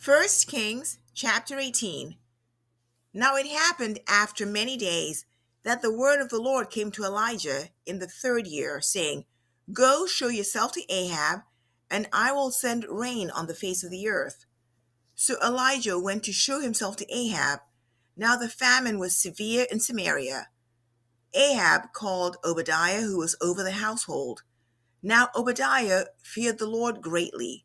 First Kings chapter 18. Now it happened after many days that the word of the Lord came to Elijah in the third year, saying, Go show yourself to Ahab, and I will send rain on the face of the earth. So Elijah went to show himself to Ahab. Now the famine was severe in Samaria. Ahab called Obadiah, who was over the household. Now Obadiah feared the Lord greatly.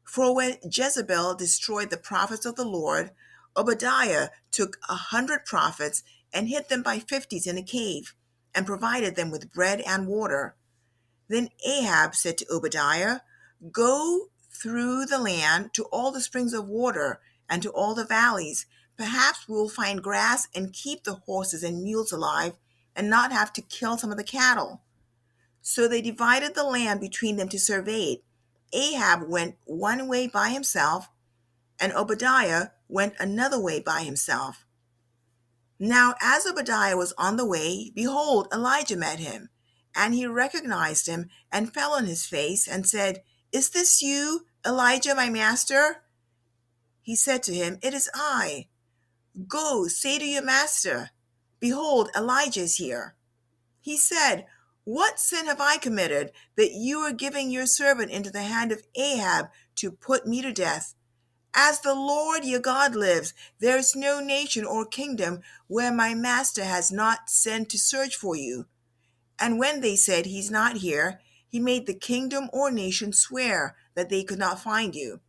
For when Jezebel destroyed the prophets of the Lord, Obadiah took 100 prophets and hid them by fifties in a cave, and provided them with bread and water. Then Ahab said to Obadiah, Go through the land to all the springs of water and to all the valleys. Perhaps we will find grass and keep the horses and mules alive, and not have to kill some of the cattle. So they divided the land between them to survey it. Ahab went one way by himself, and Obadiah went another way by himself. Now, as Obadiah was on the way, behold, Elijah met him, and he recognized him and fell on his face and said, Is this you, Elijah, my master? He said to him, It is I. Go, say to your master, Behold, Elijah is here. He said, What sin have I committed that you are giving your servant into the hand of Ahab to put me to death? As the Lord your God lives, there is no nation or kingdom where my master has not sent to search for you. And when they said, He's not here, he made the kingdom or nation swear that they could not find you.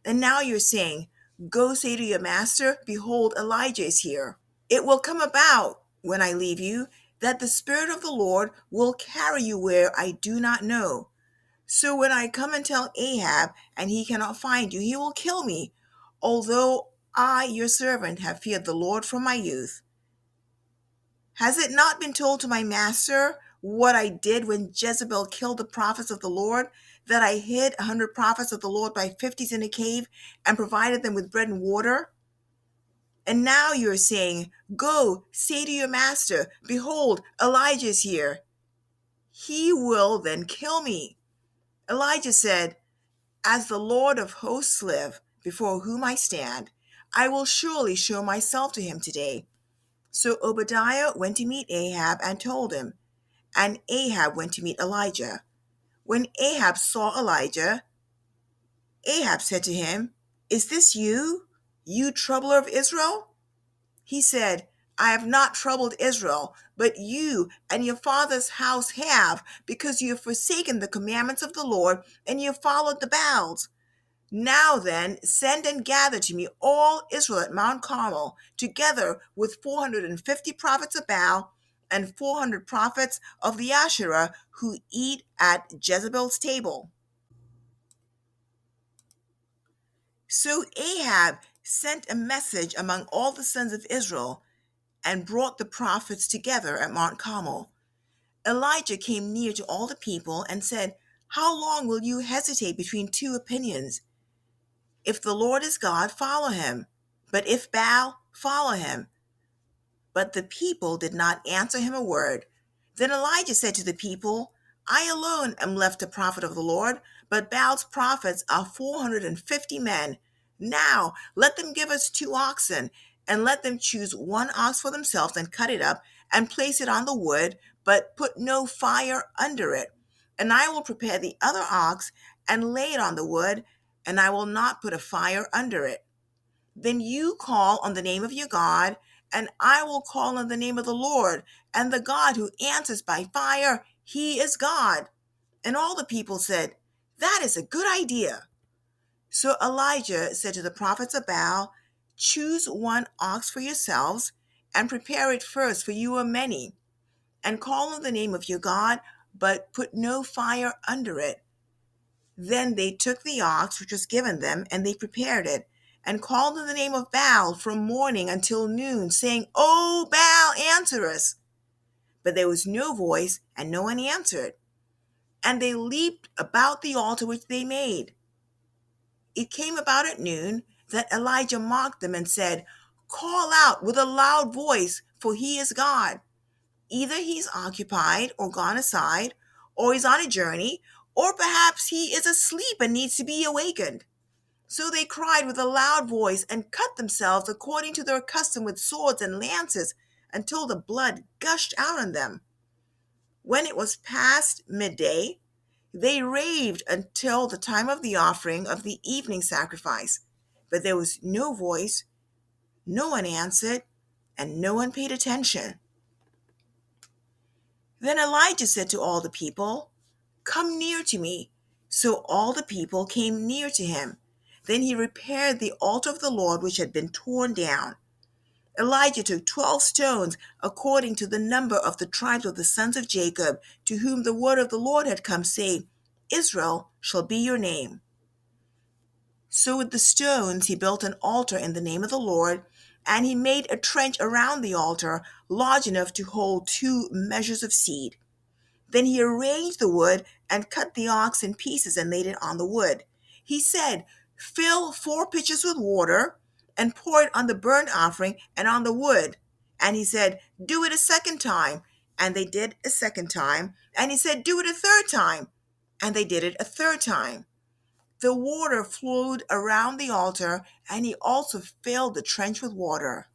And now you're saying, Go say to your master, Behold, Elijah is here. It will come about, when I leave you, that the Spirit of the Lord will carry you where I do not know. So when I come and tell Ahab, and he cannot find you, he will kill me, although I, your servant, have feared the Lord from my youth. Has it not been told to my master what I did when Jezebel killed the prophets of the Lord, that I hid 100 prophets of the Lord by fifties in a cave and provided them with bread and water? And now you are saying, Go, say to your master, Behold, Elijah is here. He will then kill me. Elijah said, As the Lord of hosts live, before whom I stand, I will surely show myself to him today. So Obadiah went to meet Ahab and told him, and Ahab went to meet Elijah. When Ahab saw Elijah, Ahab said to him, Is this you, you troubler of Israel? He said, I have not troubled Israel, but you and your father's house have, because you have forsaken the commandments of the Lord, and you have followed the Baals. Now then, send and gather to me all Israel at Mount Carmel, together with 450 prophets of Baal and 400 prophets of the Asherah who eat at Jezebel's table. So Ahab sent a message among all the sons of Israel and brought the prophets together at Mount Carmel. Elijah came near to all the people and said, How long will you hesitate between two opinions? If the Lord is God, follow him. But if Baal, follow him. But the people did not answer him a word. Then Elijah said to the people, I alone am left a prophet of the Lord, but Baal's prophets are 450 men. Now let them give us 2 oxen, and let them choose 1 ox for themselves and cut it up and place it on the wood, but put no fire under it. And I will prepare the other ox and lay it on the wood, and I will not put a fire under it. Then you call on the name of your God, and I will call on the name of the Lord, and the God who answers by fire, he is God. And all the people said, That is a good idea. So Elijah said to the prophets of Baal, Choose 1 ox for yourselves, and prepare it first, for you are many, and call on the name of your God, but put no fire under it. Then they took the ox which was given them, and they prepared it, and called on the name of Baal from morning until noon, saying, O Baal, answer us. But there was no voice, and no one answered. And they leaped about the altar which they made. It came about at noon that Elijah mocked them and said, Call out with a loud voice, for he is God. Either he's occupied or gone aside, or he's on a journey, or perhaps he is asleep and needs to be awakened. So they cried with a loud voice and cut themselves according to their custom with swords and lances until the blood gushed out on them. When it was past midday, they raved until the time of the offering of the evening sacrifice. But there was no voice, no one answered, and no one paid attention. Then Elijah said to all the people, "Come near to me." So all the people came near to him. Then he repaired the altar of the Lord which had been torn down. Elijah took 12 stones according to the number of the tribes of the sons of Jacob, to whom the word of the Lord had come, saying, "Israel shall be your name." So with the stones he built an altar in the name of the Lord, and he made a trench around the altar large enough to hold 2 measures of seed. Then he arranged the wood and cut the ox in pieces and laid it on the wood. He said, "Fill 4 pitchers with water and pour it on the burnt offering and on the wood." And he said, "Do it a second time." And they did a second time. And he said, "Do it a third time." And they did it a third time. The water flowed around the altar, and he also filled the trench with water.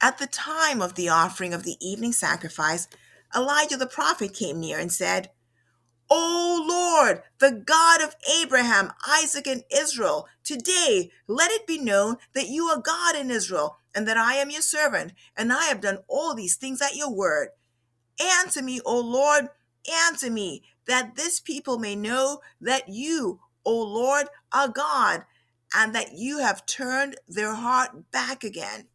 At the time of the offering of the evening sacrifice, Elijah the prophet came near and said, "O Lord, the God of Abraham, Isaac, and Israel, today let it be known that you are God in Israel, and that I am your servant, and I have done all these things at your word. Answer me, O Lord, answer me, that this people may know that you, O Lord, are God, and that you have turned their heart back again."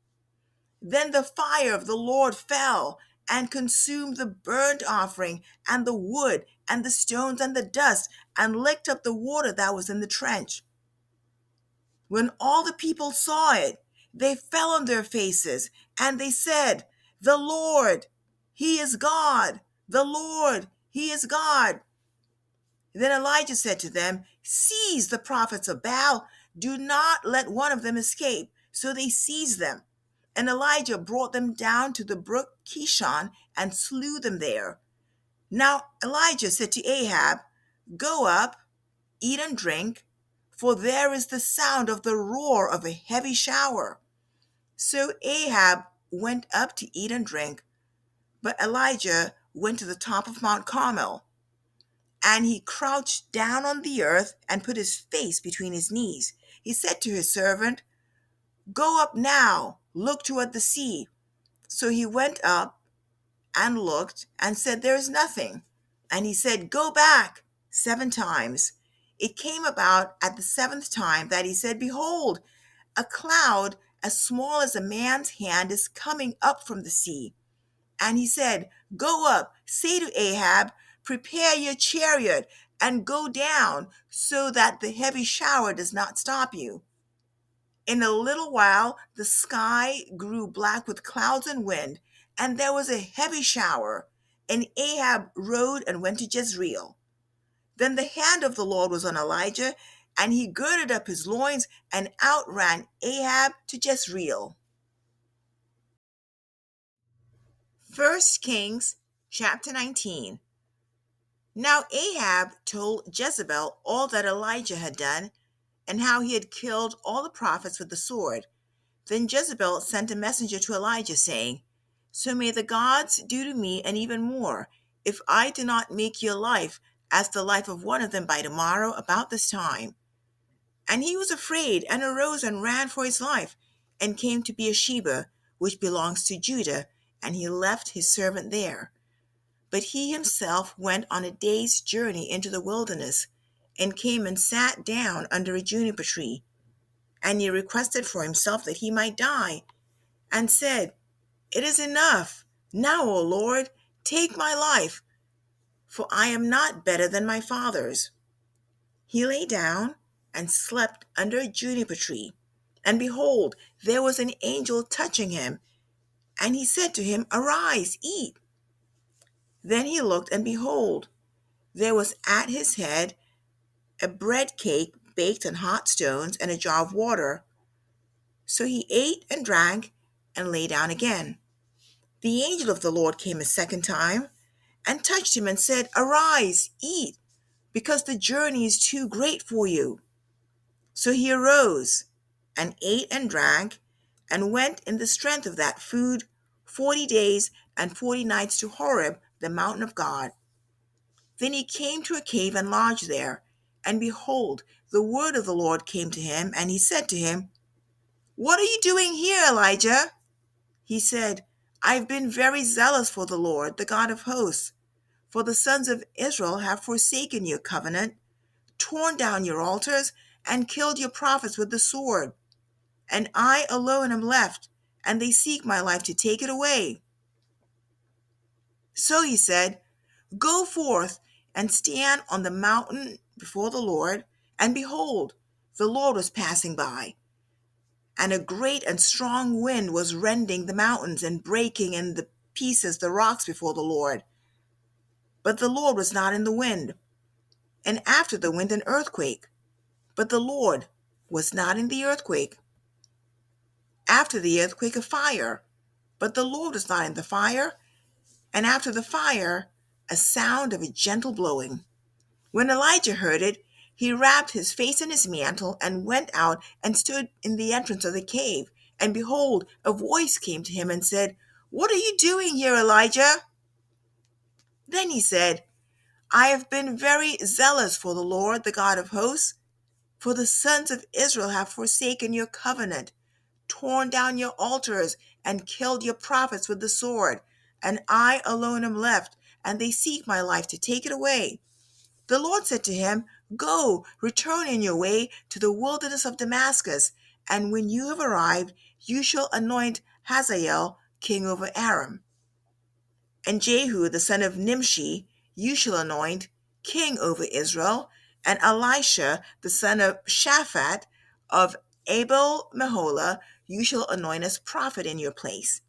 Then the fire of the Lord fell and consumed the burnt offering and the wood and the stones and the dust, and licked up the water that was in the trench. When all the people saw it, they fell on their faces, and they said, "The Lord, He is God. The Lord, He is God." Then Elijah said to them, "Seize the prophets of Baal. Do not let one of them escape." So they seized them. And Elijah brought them down to the brook Kishon and slew them there. Now Elijah said to Ahab, "Go up, eat and drink, for there is the sound of the roar of a heavy shower." So Ahab went up to eat and drink, but Elijah went to the top of Mount Carmel, and he crouched down on the earth and put his face between his knees. He said to his servant, "Go up now, look toward the sea." So he went up and looked and said, "There is nothing." And he said, "Go back 7 times." It came about at the 7th time that he said, "Behold, a cloud as small as a man's hand is coming up from the sea." And he said, "Go up, say to Ahab, prepare your chariot and go down, so that the heavy shower does not stop you." In a little while, the sky grew black with clouds and wind, and there was a heavy shower. And Ahab rode and went to Jezreel. Then the hand of the Lord was on Elijah, and he girded up his loins and outran Ahab to Jezreel. 1 Kings chapter 19. Now Ahab told Jezebel all that Elijah had done, and how he had killed all the prophets with the sword. Then Jezebel sent a messenger to Elijah, saying, "So may the gods do to me and even more, if I do not make your life as the life of one of them by tomorrow about this time." And he was afraid, and arose and ran for his life, and came to Beersheba, which belongs to Judah, and he left his servant there. But he himself went on a day's journey into the wilderness, and came and sat down under a juniper tree. And he requested for himself that he might die, and said, "It is enough. Now, O Lord, take my life, for I am not better than my fathers." He lay down and slept under a juniper tree. And behold, there was an angel touching him. And he said to him, "Arise, eat." Then he looked, and behold, there was at his head a bread cake baked on hot stones, and a jar of water. So he ate and drank, and lay down again. The angel of the Lord came a second time, and touched him, and said, "Arise, eat, because the journey is too great for you." So he arose and ate and drank and went in the strength of that food 40 days and 40 nights to Horeb, the mountain of God. Then he came to a cave and lodged there. And behold, the word of the Lord came to him, and he said to him, "What are you doing here, Elijah?" He said, "I've been very zealous for the Lord, the God of hosts. For the sons of Israel have forsaken your covenant, torn down your altars, and killed your prophets with the sword. And I alone am left, and they seek my life to take it away." So he said, "Go forth and stand on the mountain before the Lord." And behold, the Lord was passing by, and a great and strong wind was rending the mountains and breaking in the pieces the rocks before the Lord. But the Lord was not in the wind. And after the wind an earthquake. But the Lord was not in the earthquake. After the earthquake a fire. But the Lord was not in the fire. And after the fire a sound of a gentle blowing. When Elijah heard it, he wrapped his face in his mantle and went out and stood in the entrance of the cave. And behold, a voice came to him and said, "What are you doing here, Elijah?" Then he said, "I have been very zealous for the Lord, the God of hosts. For the sons of Israel have forsaken your covenant, torn down your altars, and killed your prophets with the sword. And I alone am left, and they seek my life to take it away." The Lord said to him, "Go, return in your way to the wilderness of Damascus, and when you have arrived, you shall anoint Hazael king over Aram. And Jehu the son of Nimshi you shall anoint king over Israel, and Elisha the son of Shaphat of Abel Meholah you shall anoint as prophet in your place.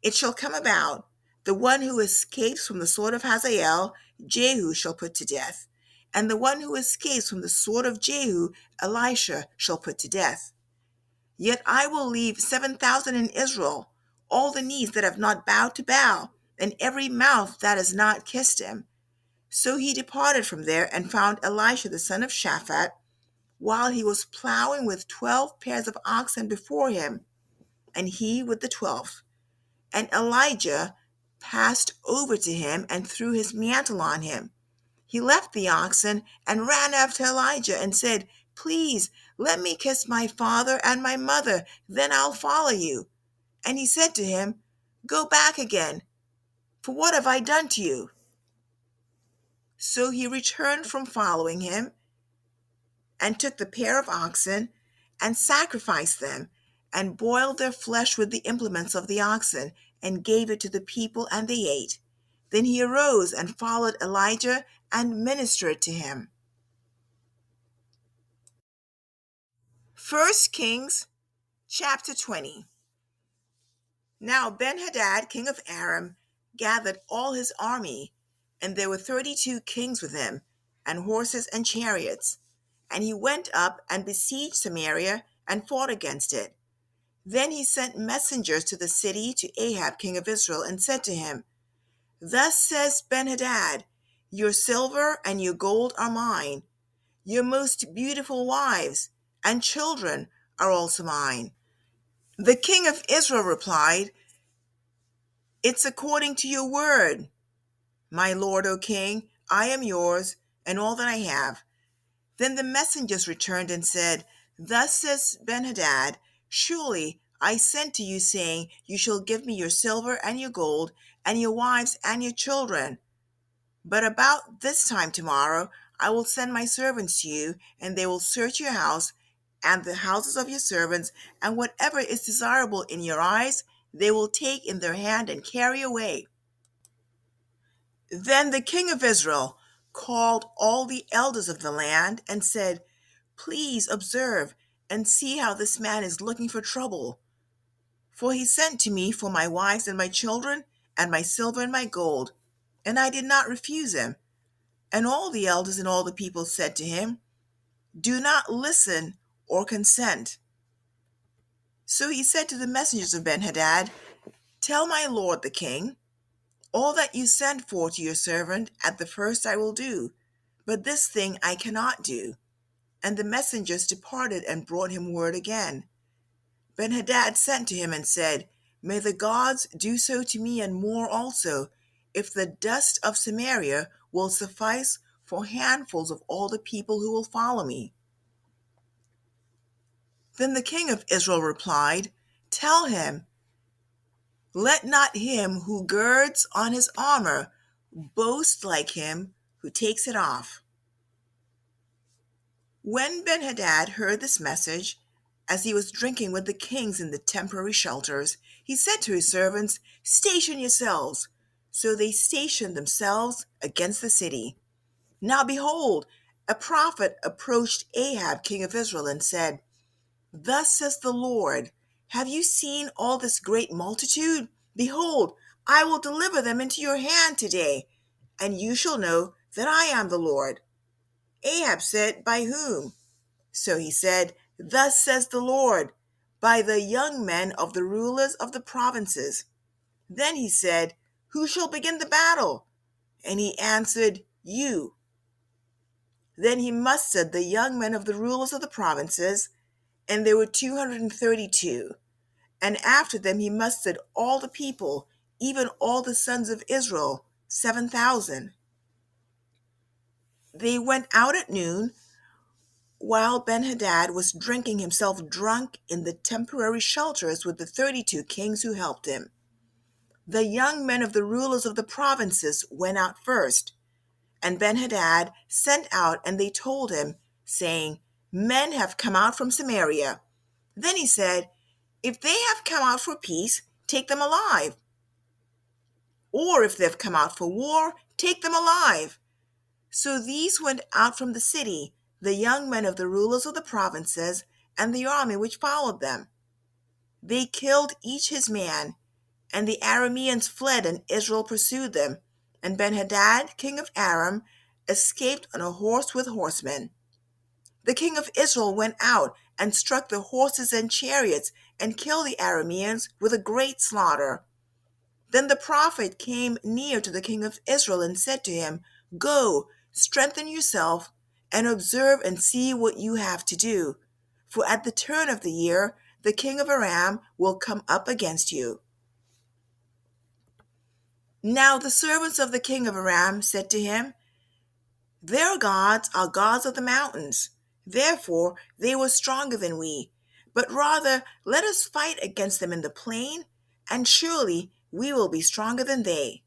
It shall come about, the one who escapes from the sword of Hazael, Jehu shall put to death, and the one who escapes from the sword of Jehu, Elisha shall put to death. Yet I will leave 7,000 in Israel, all the knees that have not bowed to Baal, and every mouth that has not kissed him." So he departed from there and found Elisha the son of Shaphat, while he was plowing with 12 pairs of oxen before him, and he with the 12th. And Elijah passed over to him and threw his mantle on him. He left the oxen and ran after Elijah and said, "Please, let me kiss my father and my mother, then I'll follow you." And he said to him, "Go back again, for what have I done to you?" So he returned from following him and took the pair of oxen and sacrificed them and boiled their flesh with the implements of the oxen and gave it to the people, and they ate. Then he arose and followed Elijah and ministered to him. 1 Kings chapter 20. Now Ben-Hadad, king of Aram, gathered all his army, and there were 32 kings with him, and horses and chariots. And he went up and besieged Samaria and fought against it. Then he sent messengers to the city to Ahab, king of Israel, and said to him, "Thus says Ben-Hadad, your silver and your gold are mine, your most beautiful wives and children are also mine." The king of Israel replied, "It's according to your word, my lord, O king. I am yours, and all that I have." Then the messengers returned and said, "Thus says Ben-Hadad, surely I sent to you, saying, you shall give me your silver and your gold, and your wives and your children. But about this time tomorrow I will send my servants to you, and they will search your house and the houses of your servants, and whatever is desirable in your eyes they will take in their hand and carry away." Then the king of Israel called all the elders of the land and said, "Please observe and see how this man is looking for trouble. For he sent to me for my wives and my children, and my silver and my gold, and I did not refuse him." And all the elders and all the people said to him, "Do not listen or consent." So he said to the messengers of Ben-Hadad, "Tell my lord the king, all that you sent for to your servant at the first I will do, but this thing I cannot do." And the messengers departed and brought him word again. Benhadad sent to him and said, May the gods do so to me and more also, if the dust of Samaria will suffice for handfuls of all the people who will follow me. Then the king of Israel replied, Tell him, let not him who girds on his armor boast like him who takes it off. When Benhadad heard this message, as he was drinking with the kings in the temporary shelters, he said to his servants, Station yourselves. So they stationed themselves against the city. Now behold, a prophet approached Ahab, king of Israel, and said, Thus says the Lord, have you seen all this great multitude? Behold, I will deliver them into your hand today, and you shall know that I am the Lord. Ahab said, By whom? So he said, Thus says the Lord, by the young men of the rulers of the provinces. Then he said, Who shall begin the battle? And he answered, You. Then he mustered the young men of the rulers of the provinces, and there were 232. And after them he mustered all the people, even all the sons of Israel, 7,000. They went out at noon, while Benhadad was drinking himself drunk in the temporary shelters with the 32 kings who helped him. The young men of the rulers of the provinces went out first, and Benhadad sent out, and they told him, saying, Men have come out from Samaria. Then he said, If they have come out for peace, take them alive. Or if they've come out for war, take them alive. So these went out from the city, the young men of the rulers of the provinces, and the army which followed them. They killed each his man, and the Arameans fled, and Israel pursued them. And Benhadad, king of Aram, escaped on a horse with horsemen. The king of Israel went out and struck the horses and chariots, and killed the Arameans with a great slaughter. Then the prophet came near to the king of Israel and said to him, Go, strengthen yourself, and observe and see what you have to do. For at the turn of the year, the king of Aram will come up against you. Now the servants of the king of Aram said to him, Their gods are gods of the mountains. Therefore they were stronger than we. But rather let us fight against them in the plain, and surely we will be stronger than they.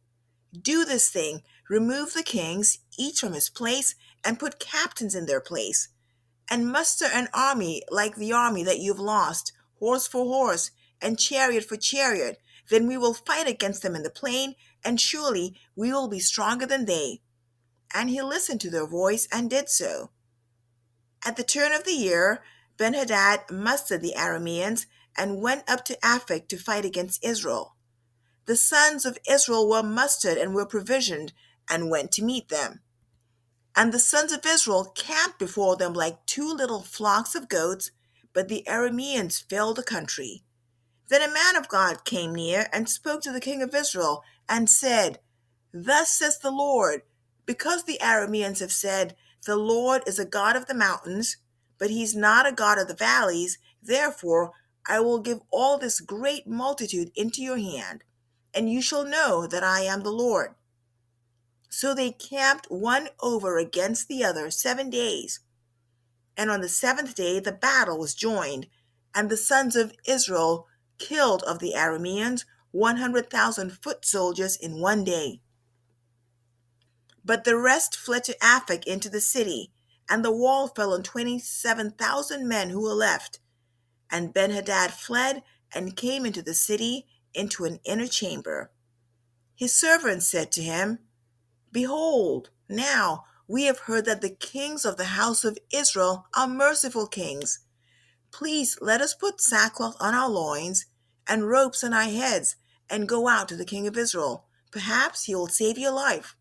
Do this thing, remove the kings, each from his place, and put captains in their place, and muster an army like the army that you've lost, horse for horse, and chariot for chariot. Then we will fight against them in the plain, and surely we will be stronger than they. And he listened to their voice and did so. At the turn of the year, Benhadad mustered the Arameans and went up to Aphek to fight against Israel. The sons of Israel were mustered and were provisioned, and went to meet them. And the sons of Israel camped before them like two little flocks of goats, but the Arameans filled the country. Then a man of God came near and spoke to the king of Israel, and said, Thus says the Lord, because the Arameans have said, The Lord is a God of the mountains, but he's not a God of the valleys, therefore I will give all this great multitude into your hand, and you shall know that I am the Lord. So they camped one over against the other 7 days. And on the seventh day the battle was joined, and the sons of Israel killed of the Arameans 100,000 foot soldiers in one day. But the rest fled to Aphek into the city, and the wall fell on 27,000 men who were left. And Benhadad fled and came into the city into an inner chamber. His servants said to him, Behold, now we have heard that the kings of the house of Israel are merciful kings. Please let us put sackcloth on our loins and ropes on our heads and go out to the king of Israel. Perhaps he will save your life.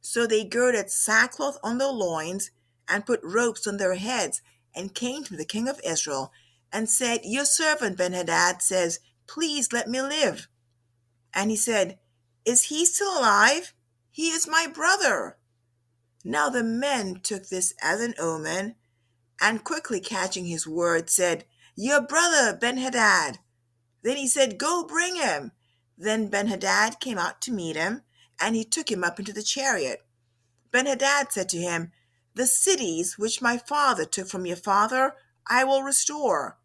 So they girded sackcloth on their loins and put ropes on their heads and came to the king of Israel and said, Your servant Benhadad says, Please let me live. And he said, Is he still alive? He is my brother. Now the men took this as an omen, and quickly catching his word, said, "Your brother Ben-Hadad." Then he said, "Go bring him." Then Ben-Hadad came out to meet him, and he took him up into the chariot. Ben-Hadad said to him, "The cities which my father took from your father I will restore,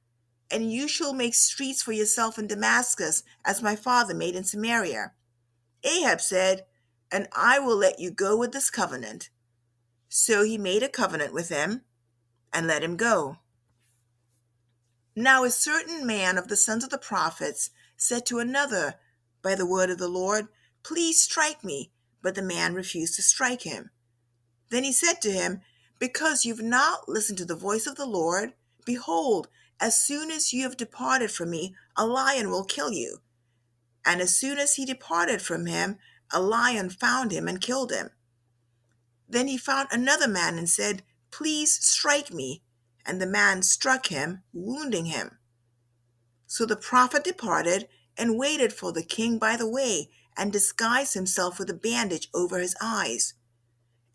and you shall make streets for yourself in Damascus, as my father made in Samaria." Ahab said, "And I will let you go with this covenant." So he made a covenant with him and let him go. Now a certain man of the sons of the prophets said to another by the word of the Lord, "Please strike me." But the man refused to strike him. Then he said to him, "Because you've not listened to the voice of the Lord, behold, as soon as you have departed from me, a lion will kill you." And as soon as he departed from him, a lion found him and killed him. Then he found another man and said, "Please strike me." And the man struck him, wounding him. So the prophet departed and waited for the king by the way, and disguised himself with a bandage over his eyes.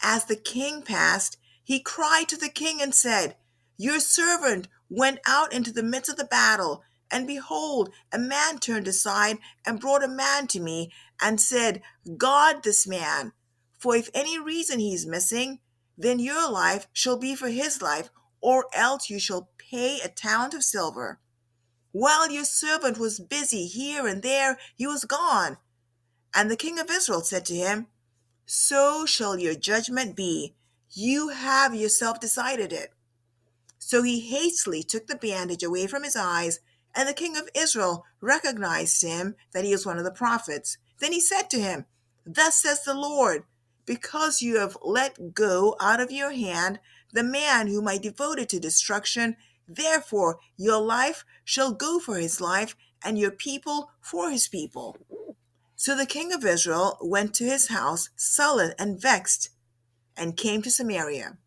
As the king passed, he cried to the king and said, "Your servant went out into the midst of the battle, and behold, a man turned aside and brought a man to me and said, 'Guard this man, for if any reason he is missing, then your life shall be for his life, or else you shall pay a talent of silver.' While your servant was busy here and there, he was gone." And the king of Israel said to him, "So shall your judgment be. You have yourself decided it." So he hastily took the bandage away from his eyes, and the king of Israel recognized him that he was one of the prophets. Then he said to him, "Thus says the Lord, because you have let go out of your hand the man whom I devoted to destruction, therefore your life shall go for his life, and your people for his people." So the king of Israel went to his house sullen and vexed, and came to Samaria.